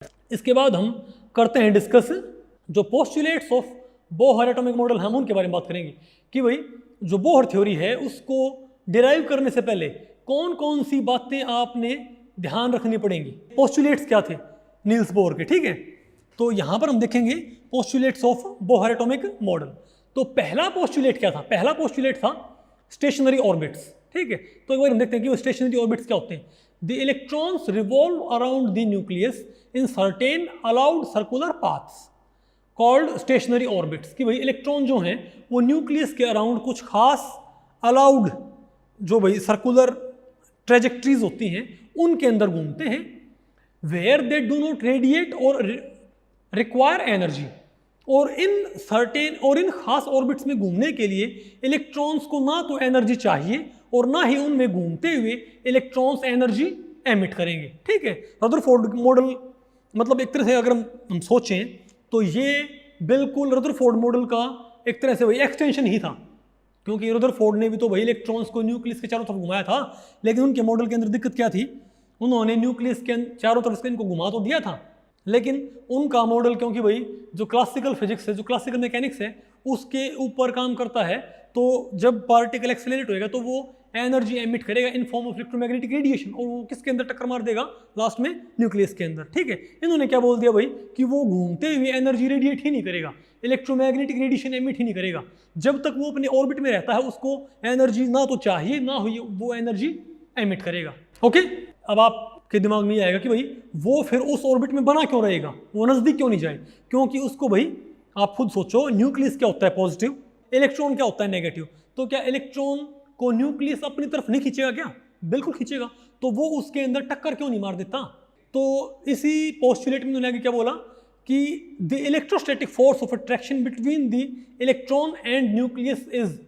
इसके बाद हम करते हैं डिस्कस जो postulates of Bohr atomic model, हम उनके बारे में बात करेंगे कि भाई जो बोहर थ्योरी है उसको डिराइव करने से पहले कौन कौन सी बातें आपने ध्यान रखनी पड़ेंगी। पोस्टुलेट्स क्या थे नील्स बोहर के, ठीक है। तो यहाँ पर हम देखेंगे postulates of Bohr atomic model. तो पहला पोस्टुलेट क्या था? पहला पोस्टुलेट था स्टेशनरी ऑर्बिट्स, ठीक है। तो एक बार हम देखते हैं कि वो स्टेशनरी ऑर्बिट्स क्या होते हैं। The electrons revolve around the nucleus in certain allowed circular paths called stationary orbits. कि भाई इलेक्ट्रॉन जो हैं वो न्यूक्लियस के अराउंड कुछ खास अलाउड जो भाई सर्कुलर ट्रेजेक्ट्रीज होती हैं उनके अंदर घूमते हैं। Where they do not radiate और रिक्वायर एनर्जी। और इन खास ऑर्बिट्स में घूमने के लिए इलेक्ट्रॉन्स को ना तो एनर्जी चाहिए और ना ही उनमें घूमते हुए इलेक्ट्रॉन्स एनर्जी एमिट करेंगे, ठीक है। रदरफोर्ड मॉडल मतलब एक तरह से अगर हम सोचें तो ये बिल्कुल रदरफोर्ड मॉडल का एक तरह से वही एक्सटेंशन ही था, क्योंकि रदरफोर्ड ने भी तो वही इलेक्ट्रॉन्स को न्यूक्लियस के चारों तरफ घुमाया था। लेकिन उनके मॉडल के अंदर दिक्कत क्या थी? उन्होंने न्यूक्लियस के चारों तरफ से इनको घुमा तो दिया था, लेकिन उनका मॉडल क्योंकि भाई जो क्लासिकल फिजिक्स है, जो क्लासिकल मैकेनिक्स है, उसके ऊपर काम करता है, तो जब पार्टिकल एक्सेलरेट होएगा तो वो एनर्जी एमिट करेगा in form of electromagnetic radiation, और वो किसके अंदर टक्कर मार देगा? लास्ट में न्यूक्लियस के अंदर, ठीक है। इन्होंने क्या बोल दिया भाई कि वो घूमते हुए एनर्जी रेडिएट ही नहीं करेगा, इलेक्ट्रोमैग्नेटिक रेडिएशन एमिट ही नहीं करेगा। जब तक वो अपने ऑर्बिट में रहता है उसको एनर्जी ना तो चाहिए ना हो वो एनर्जी एमिट करेगा, ओके। अब आपके दिमाग में ये आएगा कि भाई वो फिर उस ऑर्बिट में बना क्यों रहेगा, वो नज़दीक क्यों नहीं जाए? क्योंकि उसको भाई आप खुद सोचो, न्यूक्लियस क्या होता है? पॉजिटिव। इलेक्ट्रॉन क्या होता है? नेगेटिव। तो क्या इलेक्ट्रॉन को न्यूक्लियस अपनी तरफ नहीं खींचेगा क्या? बिल्कुल खींचेगा। तो वो उसके अंदर टक्कर क्यों नहीं मार देता? तो इसी पोस्टुलेट में उन्होंने क्या बोला कि the electrostatic force of attraction between the electron and nucleus is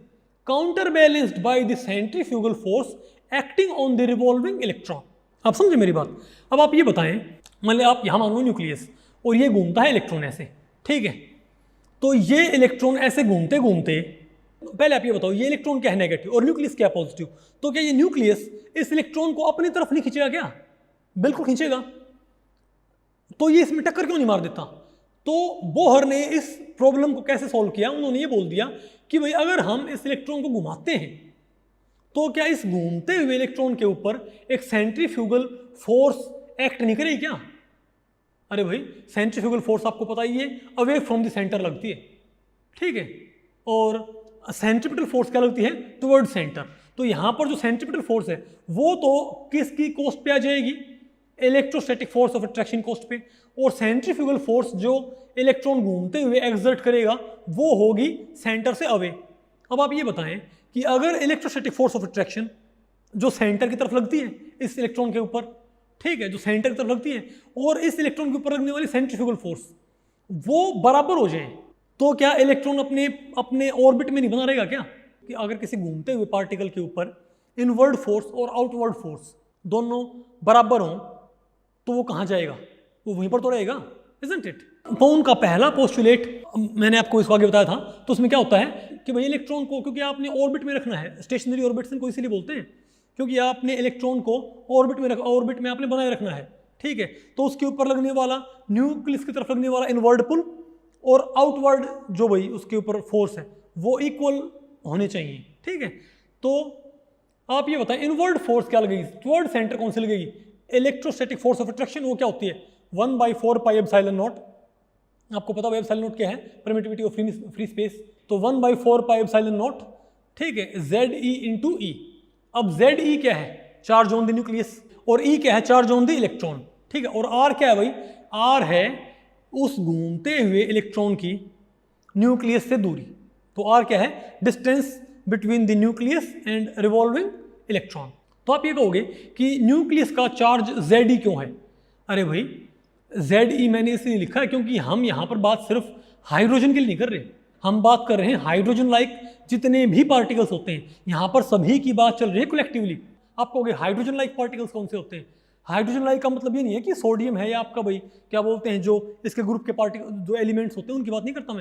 counter balanced by the centrifugal force acting on the revolving electron. आप समझे मेरी बात? अब आप ये बताएं, मान लिया आप यहाँ मान लो न्यूक्लियस और ये घूमता है इलेक्ट्रॉन ऐसे, ठीक है। तो ये इलेक्ट्रॉन ऐसे घूमते घूमते, पहले आप ये बताओ, ये इलेक्ट्रॉन क्या है? नेगेटिव, और न्यूक्लियस क्या है? पॉजिटिव। तो क्या ये न्यूक्लियस इस इलेक्ट्रॉन को अपनी तरफ नहीं खींचेगा क्या? बिल्कुल खींचेगा। तो ये इसमें टक्कर क्यों नहीं मार देता? तो बोहर ने इस प्रॉब्लम को कैसे सॉल्व किया? उन्होंने ये बोल दिया कि भाई अगर हम इस इलेक्ट्रॉन को घुमाते हैं तो क्या इस घूमते हुए इलेक्ट्रॉन के ऊपर एक सेंट्रीफ्यूगल फोर्स एक्ट नहीं करेगी क्या? अरे भाई सेंट्रीफ्यूगल फोर्स आपको पता ही है अवे फ्रॉम द सेंटर लगती है, ठीक है। और सेंट्रीपिटल फोर्स क्या लगती है? Toward centre. तो यहाँ पर जो सेंट्रीपिटल फोर्स है वो तो किसकी कोस्ट पे आ जाएगी? इलेक्ट्रोस्टैटिक फोर्स ऑफ अट्रैक्शन कोस्ट पे। और सेंट्रीफ्यूगल फोर्स जो इलेक्ट्रॉन घूमते हुए एक्सर्ट करेगा वो होगी सेंटर से अवे। अब आप ये बताएं कि अगर इलेक्ट्रोस्टैटिक फोर्स ऑफ अट्रैक्शन जो सेंटर की तरफ लगती है इस इलेक्ट्रॉन के ऊपर, ठीक है, जो सेंटर की तरफ लगती है, और इस इलेक्ट्रॉन के ऊपर लगने वाली सेंट्रीफ्यूगल फोर्स वो बराबर हो जाए, तो क्या इलेक्ट्रॉन अपने ऑर्बिट में नहीं बना रहेगा क्या? कि अगर किसी घूमते हुए पार्टिकल के ऊपर इनवर्ड फोर्स और आउटवर्ड फोर्स दोनों बराबर हों तो वो कहाँ जाएगा? वो वहीं पर तो रहेगा, इजंट इट? तो उनका पहला पोस्टुलेट मैंने आपको इसको आगे बताया था। तो उसमें क्या होता है कि भाई इलेक्ट्रॉन को क्योंकि आपने ऑर्बिट में रखना है, स्टेशनरी ऑर्बिट्स इनको इसीलिए बोलते हैं क्योंकि आपने इलेक्ट्रॉन को ऑर्बिट में आपने बनाए रखना है, ठीक है। तो उसके ऊपर लगने वाला न्यूक्लियस की तरफ लगने वाला इनवर्ड पुल और आउटवर्ड जो भाई उसके ऊपर फोर्स है वो इक्वल होने चाहिए, ठीक है। तो आप ये बताएं इनवर्ड फोर्स क्या लगेगी? टुवर्ड सेंटर कौन सी लगेगी? Electrostatic force of attraction. वो क्या होती है? 1/4 पाई एप्सिलॉन नॉट। आपको पता है एप्सिलॉन नॉट क्या है? Permittivity of free space. तो 1/4 पाई एप्सिलॉन नॉट, ठीक है, ZE इंटू ई। अब ZE क्या है? चार्ज ऑन द न्यूक्लियस, और E क्या है? चार्ज ऑन द इलेक्ट्रॉन, ठीक है। और R क्या है भाई? R है उस घूमते हुए इलेक्ट्रॉन की न्यूक्लियस से दूरी। तो R क्या है? Distance between the nucleus and revolving electron. तो आप ये कहोगे कि न्यूक्लियस का चार्ज ZE क्यों है? अरे भाई ZE मैंने इसलिए लिखा है क्योंकि हम यहाँ पर बात सिर्फ हाइड्रोजन के लिए नहीं कर रहे, हम बात कर रहे हैं हाइड्रोजन लाइक जितने भी पार्टिकल्स होते हैं, यहाँ पर सभी की बात चल रही है कलेक्टिवली। आप कहोगे हाइड्रोजन लाइक पार्टिकल्स कौन से होते हैं? हाइड्रोजन लाइक का मतलब ये नहीं है कि सोडियम है या आपका भाई क्या बोलते हैं जो इसके ग्रुप के पार्टिकल जो एलिमेंट्स होते हैं उनकी बात नहीं करता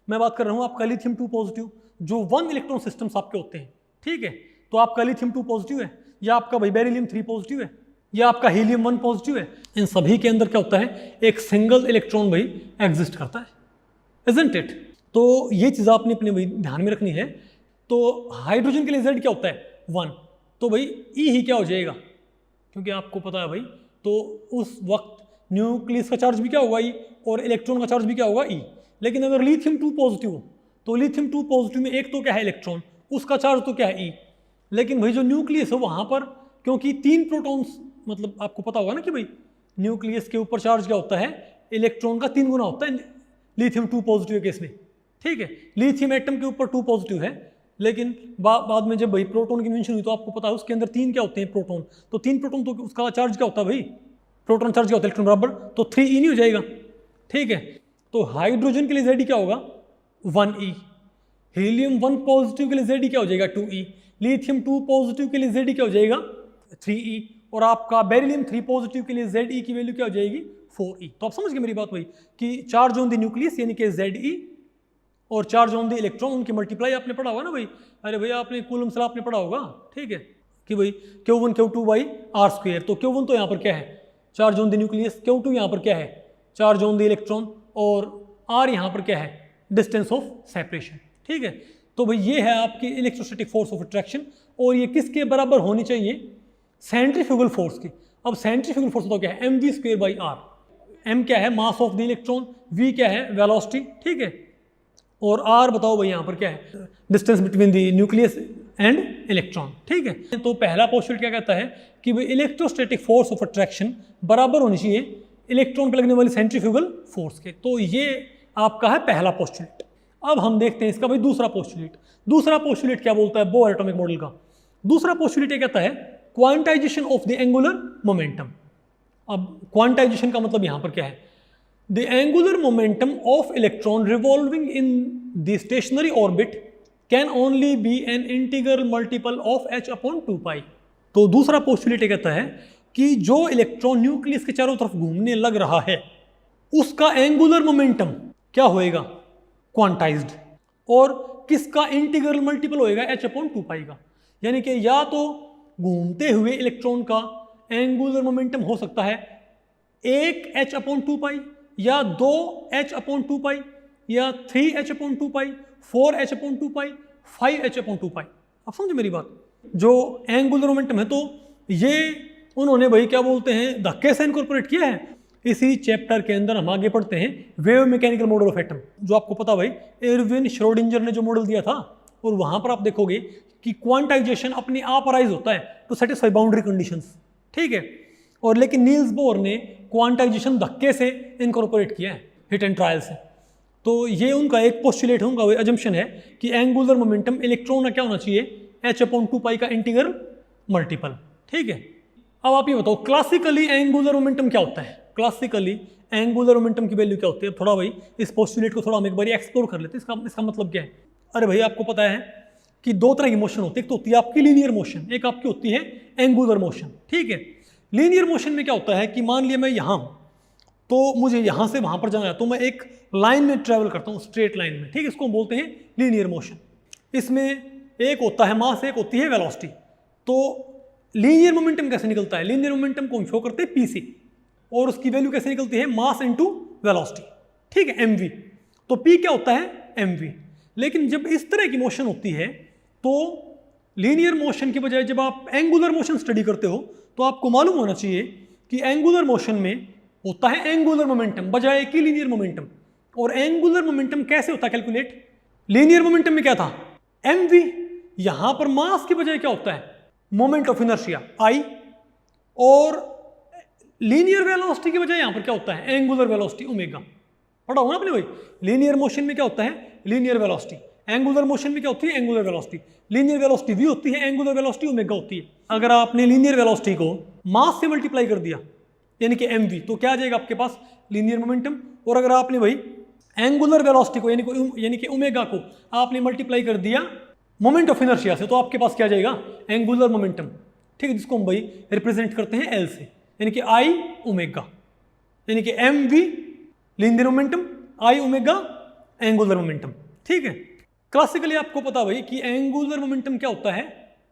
मैं बात कर रहा हूँ आपका लिथियम 2 पॉजिटिव जो 1 इलेक्ट्रॉन सिस्टम्स आपके होते हैं, ठीक है। तो आपका लिथियम 2 पॉजिटिव है या आपका भाई बेरिलियम 3 पॉजिटिव है, ये आपका हीलियम 1 पॉजिटिव है। इन सभी के अंदर क्या होता है, एक सिंगल इलेक्ट्रॉन भाई एग्जिस्ट करता है, इजंट इट। तो ये चीज़ आपने अपने भाई ध्यान में रखनी है। तो हाइड्रोजन के लिए Z क्या होता है 1, तो भाई E ही क्या हो जाएगा, क्योंकि आपको पता है भाई, तो उस वक्त न्यूक्लियस का चार्ज भी क्या होगा E, और इलेक्ट्रॉन का चार्ज भी क्या होगा E। लेकिन अगर लिथियम 2 पॉजिटिव हो तो लिथियम 2 पॉजिटिव में एक तो क्या है इलेक्ट्रॉन, उसका चार्ज तो क्या है E। लेकिन भाई जो न्यूक्लियस है वहाँ पर क्योंकि 3 प्रोटॉन्स, मतलब आपको पता होगा ना कि भाई न्यूक्लियस के ऊपर चार्ज क्या होता है, इलेक्ट्रॉन का 3 गुना होता है लिथियम 2 पॉजिटिव केस में, ठीक है। लिथियम एटम के ऊपर 2 पॉजिटिव है, लेकिन बाद में जब भाई प्रोटॉन की इन्वेंशन हुई तो आपको पता है उसके अंदर 3 क्या होते हैं प्रोटॉन, तो 3 प्रोटॉन तो उसका चार्ज क्या होता है भाई, प्रोटॉन चार्ज क्या होता है इलेक्ट्रॉन बराबर, तो 3e नहीं हो जाएगा, ठीक है। तो हाइड्रोजन के लिए Z क्या होगा 1e, हीलियम 1 पॉजिटिव के लिए Z क्या हो जाएगा 2e, लिथियम 2 पॉजिटिव के लिए Z क्या हो जाएगा 3e, और आपका बेरिलियम 3 पॉजिटिव के लिए Ze की वैल्यू क्या हो जाएगी 4e। तो आप समझ गए मेरी बात भाई कि चार्ज ऑन द न्यूक्लियस यानी कि Ze और चार्ज ऑन द इलेक्ट्रॉन उनकी मल्टीप्लाई आपने पढ़ा होगा ना भाई, अरे भैया आपने कूलम्स लॉ आपने पढ़ा होगा, ठीक है, कि भाई Q1 Q2 बाई r²। तो Q1 तो यहाँ पर क्या है charge on the nucleus, Q2 यहाँ पर क्या है चार्ज ऑन द इलेक्ट्रॉन, और r यहाँ पर क्या है डिस्टेंस ऑफ सेपरेशन, ठीक है। तो भाई ये है आपकी इलेक्ट्रोस्टैटिक फोर्स ऑफ अट्रैक्शन, और ये किसके बराबर होनी चाहिए, सेंट्रीफ्यूगल फोर्स की। अब सेंट्रीफ्यूगल फोर्स तो क्या है mv²/r, m क्या है mass of the electron, v क्या है वेलोसिटी, ठीक है, और r बताओ भाई यहाँ पर क्या है distance between the nucleus and electron, ठीक है। तो पहला पोस्टुलेट क्या कहता है कि भाई इलेक्ट्रोस्टैटिक फोर्स ऑफ अट्रैक्शन बराबर होनी चाहिए इलेक्ट्रॉन पे लगने वाली सेंट्रीफ्यूगल फोर्स के। तो ये आपका है पहला पोस्टुलेट। अब हम देखते हैं इसका भाई दूसरा पोस्टुलेट। दूसरा पोस्टुलेट क्या बोलता है बोहर एटॉमिक मॉडल का, दूसरा पोस्टुलेट ये कहता है quantization of the angular momentum. अब क्वांटाइजेशन का मतलब यहाँ पर क्या है, the angular momentum of electron revolving in the stationary orbit can only be an integral multiple of h upon 2 pi। तो दूसरा पोस्टुलेट कहता है कि जो इलेक्ट्रॉन न्यूक्लियस के चारों तरफ घूमने लग रहा है उसका एंगुलर मोमेंटम क्या होएगा क्वांटाइज्ड, और किसका इंटीग्रल मल्टीपल होएगा h अपॉन 2 पाई का। यानी कि या तो घूमते हुए इलेक्ट्रॉन का एंगुलर मोमेंटम हो सकता है 1 h अपॉन 2 पाई, या 2 h अपॉन 2 पाई, या 3 h अपॉन 2 पाई, 4 h अपॉन 2 पाई, 5 h अपॉन 2 पाई। आप समझे मेरी बात, जो एंगुलर मोमेंटम है तो ये उन्होंने भाई क्या बोलते हैं धक्के से इनकॉर्पोरेट किया है। इसी चैप्टर के अंदर हम आगे पढ़ते हैं wave mechanical model of atom, जो आपको पता भाई एरविन श्रोडिंगर ने जो मॉडल दिया था, और वहां पर आप देखोगे कि क्वांटाइजेशन अपने आप अराइज होता है टू सेटिस्फाई बाउंड्री कंडीशंस, ठीक है। और लेकिन नील्स बोर ने क्वांटाइजेशन धक्के से इनकॉर्पोरेट किया है हिट एंड ट्रायल से। तो ये उनका एक पोस्टुलेट है, उनका अजम्पशन है कि एंगुलर मोमेंटम इलेक्ट्रॉन का क्या होना चाहिए h अपॉन 2 पाई का इंटीग्रल मल्टीपल, ठीक है। अब आप ये बताओ क्लासिकली एंगुलर मोमेंटम क्या होता है, क्लासिकली एंगुलर मोमेंटम की वैल्यू क्या होती है। थोड़ा भाई इस पोस्टुलेट को थोड़ा हम एक बार एक्सप्लोर कर लेते हैं, इसका मतलब क्या है। अरे भाई आपको पता है कि दो तरह की मोशन होती है, एक तो होती है आपकी लीनियर मोशन, एक आपकी होती है एंगुलर मोशन, ठीक है। लीनियर मोशन में क्या होता है कि मान लिया मैं यहाँ हूँ तो मुझे यहाँ से वहाँ पर जाना है, तो मैं एक लाइन में ट्रेवल करता हूँ स्ट्रेट लाइन में, ठीक है, इसको हम बोलते हैं लीनियर मोशन। इसमें एक होता है मास, एक होती है वेलोसिटी। तो लीनियर मोमेंटम कैसे निकलता है, लीनियर मोमेंटम को हम शो करते हैं pc, और उसकी वैल्यू कैसे निकलती है मास इंटू वेलोसिटी, ठीक है, mv। तो p क्या होता है mv। लेकिन जब इस तरह की मोशन होती है तो लीनियर मोशन के बजाय जब आप एंगुलर मोशन स्टडी करते हो तो आपको मालूम होना चाहिए कि एंगुलर मोशन में होता है एंगुलर मोमेंटम बजाय कि लीनियर मोमेंटम। और एंगुलर मोमेंटम कैसे होता है कैलकुलेट, लीनियर मोमेंटम में क्या था mv, यहां पर मास के बजाय क्या होता है मोमेंट ऑफ इनर्शिया I, और लीनियर वेलोसिटी के बजाय यहां पर क्या होता है एंगुलर वेलोसिटी ओमेगा। पढ़ा होगा आपने भाई, लीनियर मोशन में क्या होता है लीनियर वेलोसिटी, एंगुलर मोशन में क्या होती है angular velocity. Linear velocity v होती है, एंगुलर वेलोसिटी ओमेगा होती है। अगर आपने लीनियर वेलोसिटी को मास से मल्टीप्लाई कर दिया यानी कि mv, तो क्या आ जाएगा आपके पास लीनियर मोमेंटम। और अगर आपने भाई एंगुलर वेलोसिटी को यानी कि ओमेगा को आपने मल्टीप्लाई कर दिया मोमेंट ऑफ इनर्शिया से, तो आपके पास क्या आ जाएगा एंगुलर मोमेंटम, ठीक है, जिसको हम भाई रिप्रेजेंट करते हैं L से, यानी कि I ओमेगा, यानी कि mv linear momentum, I omega angular momentum, ठीक है। क्लासिकली आपको पता भाई कि एंगुलर मोमेंटम क्या होता है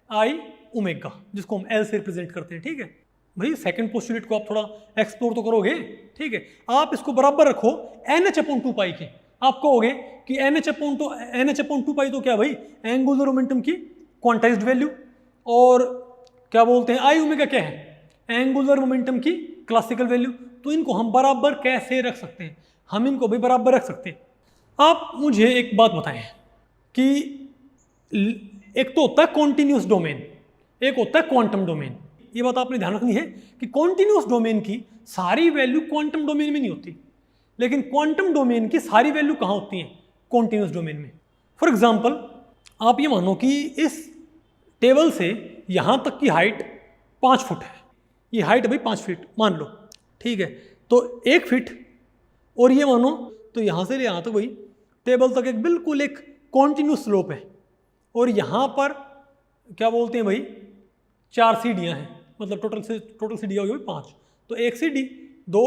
I ओमेगा, जिसको हम L से रिप्रेजेंट करते हैं, ठीक है। भाई सेकंड पोस्टुलेट को आप थोड़ा एक्सप्लोर तो करोगे, ठीक है। आप इसको बराबर रखो NH/2 के। आप कहोगे कि NH/2 तो क्या भाई, एंगुलर मोमेंटम की क्वांटाइज्ड वैल्यू, और क्या बोलते हैं आई ओमेगा क्या है, एंगुलर मोमेंटम की क्लासिकल वैल्यू। तो इनको हम बराबर कैसे रख सकते हैं, हम इनको भी बराबर रख सकते हैं। आप मुझे एक बात बताएं कि एक तो होता है कॉन्टिन्यूस डोमेन, एक होता है क्वांटम डोमेन। ये बात आपने ध्यान रखनी है कि कॉन्टिन्यूस डोमेन की सारी वैल्यू क्वांटम डोमेन में नहीं होती, लेकिन क्वांटम डोमेन की सारी वैल्यू कहाँ होती हैं, कॉन्टिन्यूस डोमेन में। फॉर एग्जाम्पल आप ये मानो कि इस टेबल से यहाँ तक की हाइट 5 फुट है, ये हाइट भाई 5 फीट मान लो, ठीक है। तो 1 फीट, और ये मानो तो यहाँ से यहाँ तक भाई टेबल तक एक बिल्कुल एक कॉन्टिन्यूस स्लोप है, और यहाँ पर क्या बोलते हैं भाई 4 सीढ़ियाँ हैं, मतलब टोटल सीढ़ियाँ हो गई 5। तो 1 सीढ़ी, 2,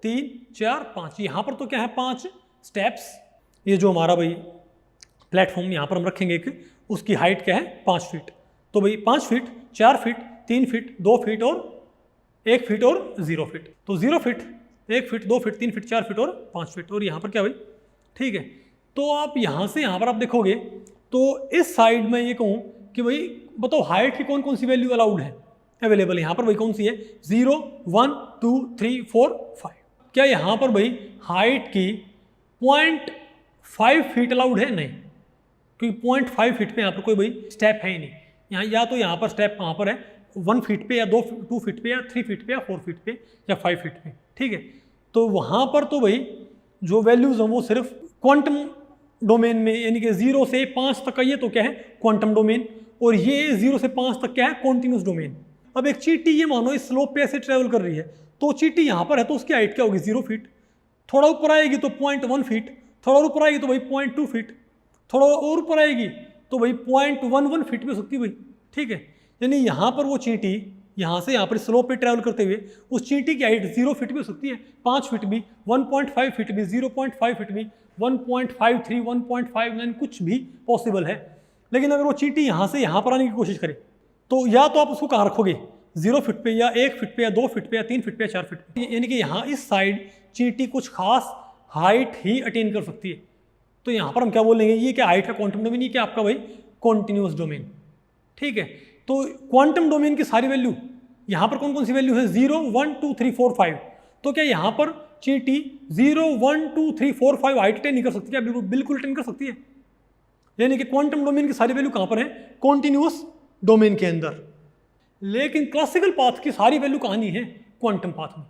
3, 4, 5, यहाँ पर तो क्या है 5 स्टेप्स। ये जो हमारा भाई प्लेटफॉर्म यहाँ पर हम रखेंगे एक, उसकी हाइट क्या है 5 फीट। तो भाई 5 फीट, 4 फीट, 3 फीट, 2 फीट और 1 फीट और 0 फीट। तो 0 feet, 1 feet, 2 feet, 3 feet, 4 feet और 5 फीट, और यहाँ पर क्या भाई, ठीक है। तो आप यहाँ से यहाँ पर आप देखोगे तो इस साइड में ये कहूँ कि भाई बताओ हाइट की कौन कौन सी वैल्यू अलाउड है, अवेलेबल यहाँ पर भाई कौन सी है, 0, 1, 2, 3, 4, 5। क्या यहाँ पर भाई हाइट की 0.5 फीट अलाउड है? नहीं, क्योंकि 0.5 फीट पे यहाँ पर कोई भाई स्टेप है ही नहीं। यहाँ या तो यहाँ पर स्टेप कहाँ पर है, 1 फीट पे या 2 फीट पे या 3 फीट पे या 4 फीट पे या 5 फीट पे, ठीक है। तो वहाँ पर तो भाई जो वैल्यूज हैं वो सिर्फ क्वांटम डोमेन में, यानी कि 0 से 5 तक का ये तो क्या है क्वांटम डोमेन, और ये 0 से 5 तक क्या है कॉन्टिन्यूस डोमेन। अब एक चींटी ये मानो इस स्लोप पे ऐसे ट्रेवल कर रही है, तो चींटी यहाँ पर है तो उसकी हाइट क्या होगी 0 फीट, थोड़ा ऊपर आएगी तो 0.1 फीट, थोड़ा ऊपर आएगी तो भाई 0.2 फीट, थोड़ा और ऊपर आएगी तो भाई 0.11 फीट भी हो सकती है भाई, ठीक है। यानी यहाँ पर वो चींटी यहाँ से यहाँ पर स्लोप पे ट्रैवल करते हुए उस चींटी की हाइट 0 फीट भी हो सकती है, 5 फीट भी, 1.5 फीट भी, 0.5 फीट भी, 1.53, 1.59 कुछ भी पॉसिबल है। लेकिन अगर वो चींटी यहाँ से यहाँ पर आने की कोशिश करे तो या तो आप उसको कहाँ रखोगे, 0 फीट पे या 1 फीट पे या 2 फीट पे या 3 फीट पे या 4 फीट पे, यानी कि यहाँ इस साइड चींटी कुछ खास हाइट ही अटेन कर सकती है। तो यहाँ पर हम क्या बोलेंगे, ये क्या हाइट का क्वांटम डोमेन, ये क्या आपका भाई कॉन्टिन्यूस डोमेन, ठीक है। तो क्वांटम डोमेन की सारी वैल्यू यहाँ पर कौन कौन सी वैल्यू है, 0, 1, 2, 3, 4, 5। तो क्या यहाँ पर चींटी 0, 1, 2, 3, 4, 5 हाइट अटेन नहीं कर सकती, क्या बिल्कुल अटेन कर सकती है। यानी कि क्वांटम डोमेन की सारी वैल्यू कहाँ पर है, कॉन्टिन्यूस डोमेन के अंदर। लेकिन क्लासिकल पाथ की सारी वैल्यू कहाँ नहीं है, क्वांटम पाथ में,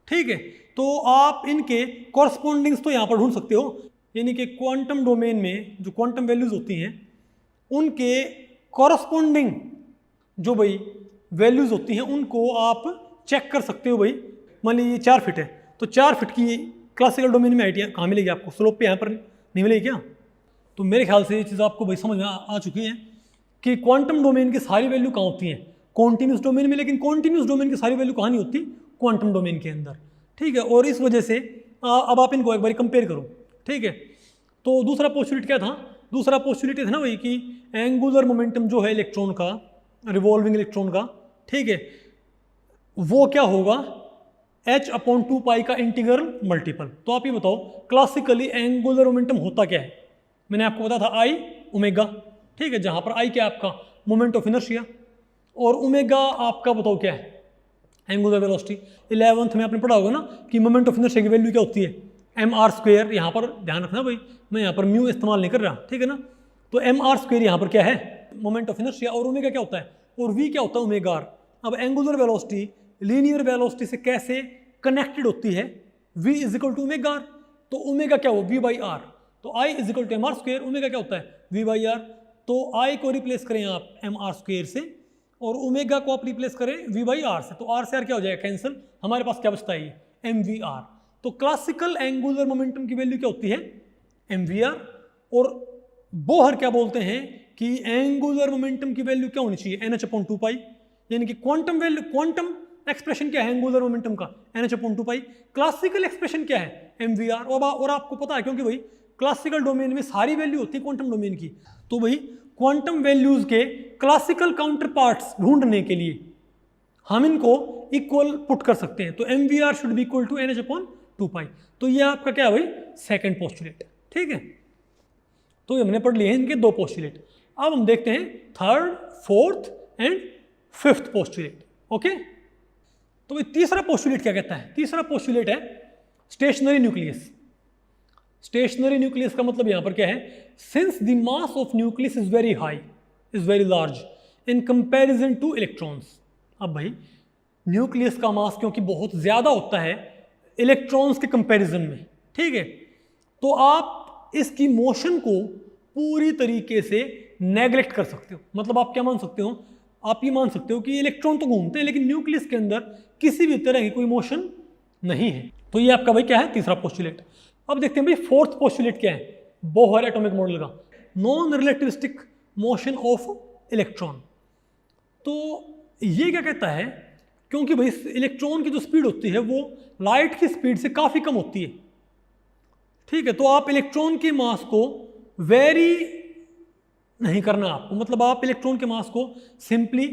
ठीक है। तो आप इनके कॉरस्पॉन्डिंग्स तो यहाँ पर ढूंढ सकते हो, यानी कि क्वांटम डोमेन में जो क्वांटम वैल्यूज होती हैं उनके कॉरस्पॉन्डिंग जो भाई वैल्यूज होती हैं उनको आप चेक कर सकते हो भाई। मान लीजिए 4 फीट है तो 4 फीट की क्लासिकल डोमेन में हाइट कहाँ मिलेगी आपको, स्लोप पे यहाँ पर नहीं मिलेगी क्या। तो मेरे ख्याल से ये चीज़ आपको भाई समझ में आ चुकी है कि क्वांटम डोमेन की सारी वैल्यू कहाँ होती हैं, कॉन्टिन्यूस डोमेन में, लेकिन कॉन्टिन्यूस डोमेन की सारी वैल्यू कहाँ नहीं होती, क्वांटम डोमेन के अंदर, ठीक है। और इस वजह से अब आप इनको एक बार कंपेयर करो, ठीक है। तो दूसरा पोस्टुलेट क्या था, दूसरा पोस्टुलेट था ना भाई कि एंगुलर मोमेंटम जो है इलेक्ट्रॉन का, रिवॉल्विंग इलेक्ट्रॉन का, ठीक है, वो क्या होगा h/2 का इंटीग्रल मल्टीपल। तो आप ये बताओ क्लासिकली एंगुलर मोमेंटम होता क्या है, मैंने आपको बताया था आई ओमेगा, ठीक है, जहां पर आई क्या है आपका मोमेंट ऑफ इनर्शिया, और ओमेगा आपका बताओ क्या है एंगुलर वेलोसिटी। 11th में आपने पढ़ा होगा ना कि मोमेंट ऑफ इनर्शिया की वैल्यू क्या होती है, mr²। यहाँ पर ध्यान रखना भाई, मैं यहाँ पर म्यू इस्तेमाल नहीं कर रहा, ठीक है ना। तो mr² यहाँ पर क्या है मोमेंट ऑफ इनर्शिया, और ओमेगा क्या होता है, और v क्या होता है ओमेगा r। अब एंगुलर वेलोसिटी लीनियर वेलोसिटी से कैसे कनेक्टेड होती है, v equal to omega r। तो ओमेगा क्या हो v/r, तो i is equal to mr², omega क्या होता है v/r। तो i को रिप्लेस करें आप mr² से और ओमेगा को आप रिप्लेस करें v/r से, तो r से r क्या हो जाएगा कैंसिल, हमारे पास क्या बचता है mvr। तो क्लासिकल एंगुलर मोमेंटम की वैल्यू क्या होती है mvr, और बोहर क्या बोलते हैं कि एंगुलर मोमेंटम की वैल्यू क्या होनी चाहिए nh/2 यानी कि क्वांटम वैल्यू, क्वांटम एक्सप्रेशन क्या है एंगुलर मोमेंटम का nh/2, क्लासिकल एक्सप्रेशन क्या है mvr। और आपको पता है क्योंकि भाई क्लासिकल डोमेन में सारी वैल्यू होती है क्वांटम डोमेन की, तो भाई क्वांटम वैल्यूज के क्लासिकल काउंटर पार्ट्स ढूंढने के लिए हम इनको इक्वल पुट कर सकते हैं। तो mvr should be equal to NH/2 तो ये आपका क्या है भाई, सेकंड पोस्टुलेट। ठीक है, तो ये हमने पढ़ लिए हैं इनके दो पोस्टुलेट। अब हम देखते हैं third, fourth and fifth postulate. Okay, तो भाई तीसरा पोस्टुलेट क्या कहता है? तीसरा पोस्टुलेट है स्टेशनरी न्यूक्लियस। स्टेशनरी न्यूक्लियस का मतलब यहां पर क्या है, since the mass of nucleus is very high, is very large in comparison two electrons. अब भाई न्यूक्लियस का मास क्योंकि बहुत ज्यादा होता है इलेक्ट्रॉन्स के कंपैरिजन में, ठीक है, तो आप इसकी मोशन को पूरी तरीके से नेग्लेक्ट कर सकते हो। मतलब आप क्या मान सकते हो, आप ये मान सकते हो कि इलेक्ट्रॉन तो घूमते हैं लेकिन न्यूक्लियस के अंदर किसी भी तरह की कोई मोशन नहीं है। तो ये आपका भाई क्या है, तीसरा पोस्टुलेट। अब देखते हैं भाई फोर्थ पोस्टुलेट क्या है बोहर एटॉमिक मॉडल का, non relativistic motion of electron. तो ये क्या कहता है, क्योंकि भाई इलेक्ट्रॉन की जो स्पीड होती है वो लाइट की स्पीड से काफ़ी कम होती है, ठीक है, तो आप इलेक्ट्रॉन के मास को वेरी नहीं करना आपको, मतलब आप इलेक्ट्रॉन के मास को सिंपली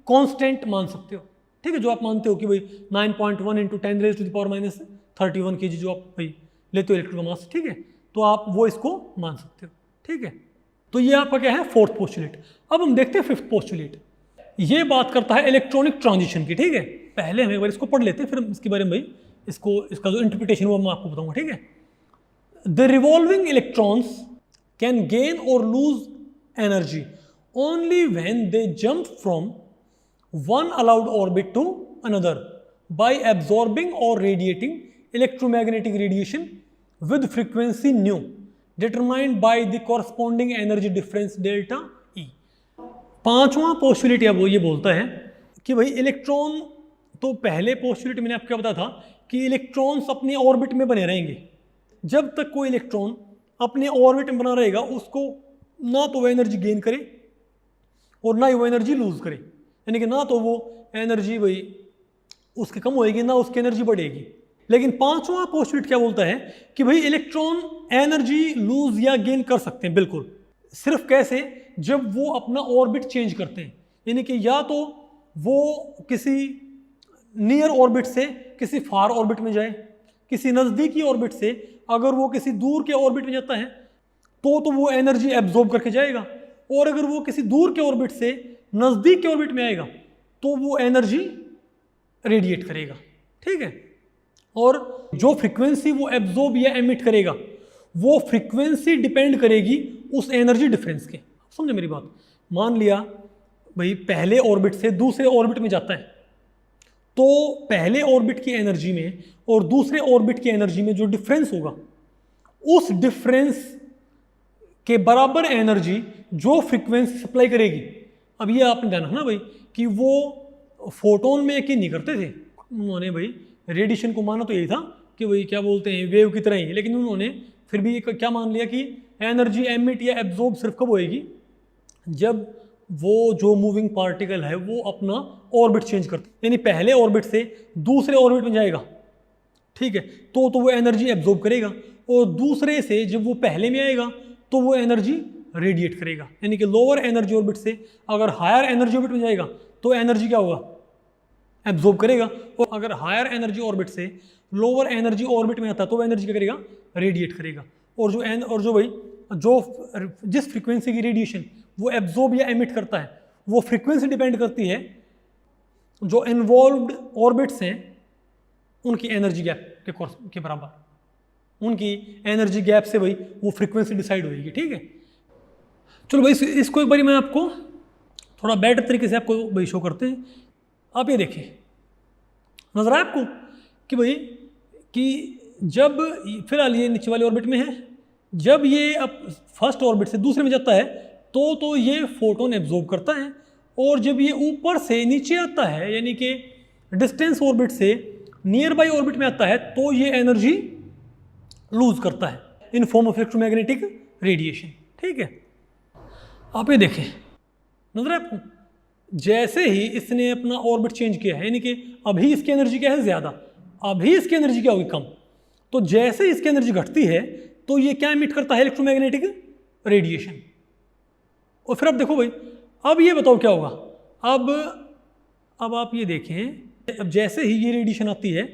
कांस्टेंट मान सकते हो। ठीक है, जो आप मानते हो कि भाई 9.1 इंटू 10⁻⁻31 kg जो आप भाई लेते हो इलेक्ट्रॉन का मास, ठीक है, तो आप वो इसको मान सकते हो। ठीक है, तो ये आपका क्या है, फोर्थ पोस्टुलेट। अब हम देखते हैं फिफ्थ पोस्टुलेट। ये बात करता है इलेक्ट्रॉनिक ट्रांजिशन की। ठीक है, पहले हम एक बार इसको पढ़ लेते हैं, फिर इसके बारे में भाई इसका जो इंटरप्रिटेशन हुआ मैं आपको बताऊंगा। ठीक है, the revolving electrons can gain और loose energy only when they jump from one allowed orbit to another by absorbing or radiating electromagnetic radiation with frequency nu determined by the corresponding energy difference delta E। पांचवा postulate या वो ये बोलता है कि भाई electron, तो पहले पोस्टुलेट मैंने आपको क्या बताया था कि इलेक्ट्रॉन्स अपने ऑर्बिट में बने रहेंगे। जब तक कोई इलेक्ट्रॉन अपने ऑर्बिट में बना रहेगा उसको ना तो वो एनर्जी गेन करे और ना ही वो एनर्जी लूज करे, यानी कि ना तो वो एनर्जी भाई उसकी कम होएगी ना उसकी एनर्जी बढ़ेगी। लेकिन पांचवा पोस्टुलेट क्या बोलता है कि भाई इलेक्ट्रॉन एनर्जी लूज या गेन कर सकते हैं, बिल्कुल। सिर्फ कैसे, जब वो अपना ऑर्बिट चेंज करते हैं, यानी कि या तो वो किसी नियर ऑर्बिट से किसी फार ऑर्बिट में जाए, किसी नज़दीकी ऑर्बिट से अगर वो किसी दूर के ऑर्बिट में जाता है तो वो एनर्जी एब्जॉर्ब करके जाएगा, और अगर वो किसी दूर के ऑर्बिट से नज़दीक के ऑर्बिट में आएगा तो वो एनर्जी रेडिएट करेगा। ठीक है, और जो फ्रीक्वेंसी वो एब्जॉर्ब या एमिट करेगा वो फ्रीक्वेंसी डिपेंड करेगी उस एनर्जी डिफरेंस के। समझे मेरी बात? मान लिया भाई पहले ऑर्बिट से दूसरे ऑर्बिट में जाता है, तो पहले ऑर्बिट की एनर्जी में और दूसरे ऑर्बिट की एनर्जी में जो डिफरेंस होगा उस डिफरेंस के बराबर एनर्जी जो फ्रीक्वेंसी सप्लाई करेगी। अब ये आपने ध्यान रखना भाई कि वो फोटोन में यकीन नहीं करते थे, उन्होंने भाई रेडिएशन को माना तो यही था कि भाई क्या बोलते हैं वेव की तरह ही, लेकिन उन्होंने फिर भी क्या मान लिया कि एनर्जी एमिट या एब्जॉर्ब सिर्फ कब होएगी, जब वो जो मूविंग पार्टिकल है वो अपना ऑर्बिट चेंज करते, यानी पहले ऑर्बिट से दूसरे ऑर्बिट में जाएगा, ठीक है, तो वो एनर्जी एब्जॉर्ब करेगा, और दूसरे से जब वो पहले में आएगा तो वो एनर्जी रेडिएट करेगा, यानी कि लोअर एनर्जी ऑर्बिट से अगर हायर एनर्जी ऑर्बिट में जाएगा तो एनर्जी क्या होगा, एब्जॉर्ब करेगा, और अगर हायर एनर्जी ऑर्बिट से लोअर एनर्जी ऑर्बिट में आता है तो वो एनर्जी क्या करेगा, रेडिएट करेगा। और जो भाई जो जिस फ्रीक्वेंसी की रेडिएशन वो एब्जॉर्ब या एमिट करता है वो फ्रीक्वेंसी डिपेंड करती है जो इन्वॉल्व्ड ऑर्बिट्स हैं उनकी एनर्जी गैप के बराबर, उनकी एनर्जी गैप से भाई वो फ्रीक्वेंसी डिसाइड होगी। ठीक है, चलो भाई इसको एक बार मैं आपको थोड़ा बेटर तरीके से आपको भाई शो करते हैं। आप ये देखिए, नजर आया आपको कि भाई कि जब फिलहाल ये नीचे वाले ऑर्बिट में है, जब ये अब फर्स्ट ऑर्बिट से दूसरे में जाता है तो ये फोटोन एब्जॉर्ब करता है, और जब ये ऊपर से नीचे आता है यानी कि डिस्टेंस ऑर्बिट से नियर बाई ऑर्बिट में आता है तो ये एनर्जी लूज करता है in form of electromagnetic radiation. ठीक है, आप ये देखें, नजर है आपको, जैसे ही इसने अपना ऑर्बिट चेंज किया है, यानी कि अभी इसकी एनर्जी क्या है, ज़्यादा, अभी इसकी एनर्जी क्या होगी, कम, तो जैसे ही इसकी एनर्जी घटती है तो ये क्या एमिट करता है, इलेक्ट्रोमैग्नेटिक रेडिएशन। और फिर अब देखो भाई, अब ये बताओ क्या होगा, अब आप ये देखें, अब जैसे ही ये रेडिएशन आती है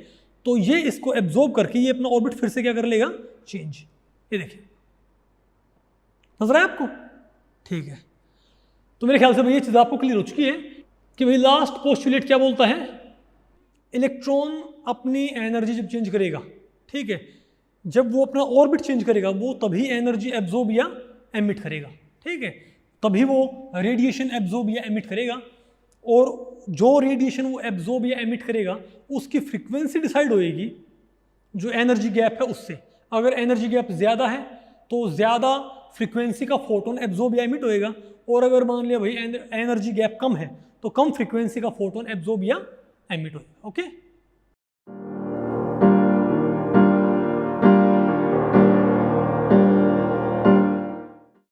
तो ये इसको एब्जॉर्ब करके ये अपना ऑर्बिट फिर से क्या कर लेगा, चेंज। ये देखिए, नजर आया आपको? ठीक है, तो मेरे ख्याल से भाई ये चीज़ आपको क्लियर हो चुकी है कि भाई लास्ट पोस्टुलेट क्या बोलता है, इलेक्ट्रॉन अपनी एनर्जी जब चेंज करेगा, ठीक है, जब वो अपना ऑर्बिट चेंज करेगा वो तभी एनर्जी एब्जॉर्ब या एमिट करेगा, ठीक है, तभी वो रेडिएशन एब्जॉर्ब या एमिट करेगा। और जो रेडिएशन वो एब्जॉर्ब या एमिट करेगा उसकी फ्रीक्वेंसी डिसाइड होएगी जो एनर्जी गैप है उससे। अगर एनर्जी गैप ज़्यादा है तो ज़्यादा फ्रीक्वेंसी का फोटोन एब्जॉर्ब या एमिट होएगा, और अगर मान लिया भाई एनर्जी गैप कम है तो कम फ्रीक्वेंसी का फोटोन एब्जॉर्ब या एमिट होएगा। ओके।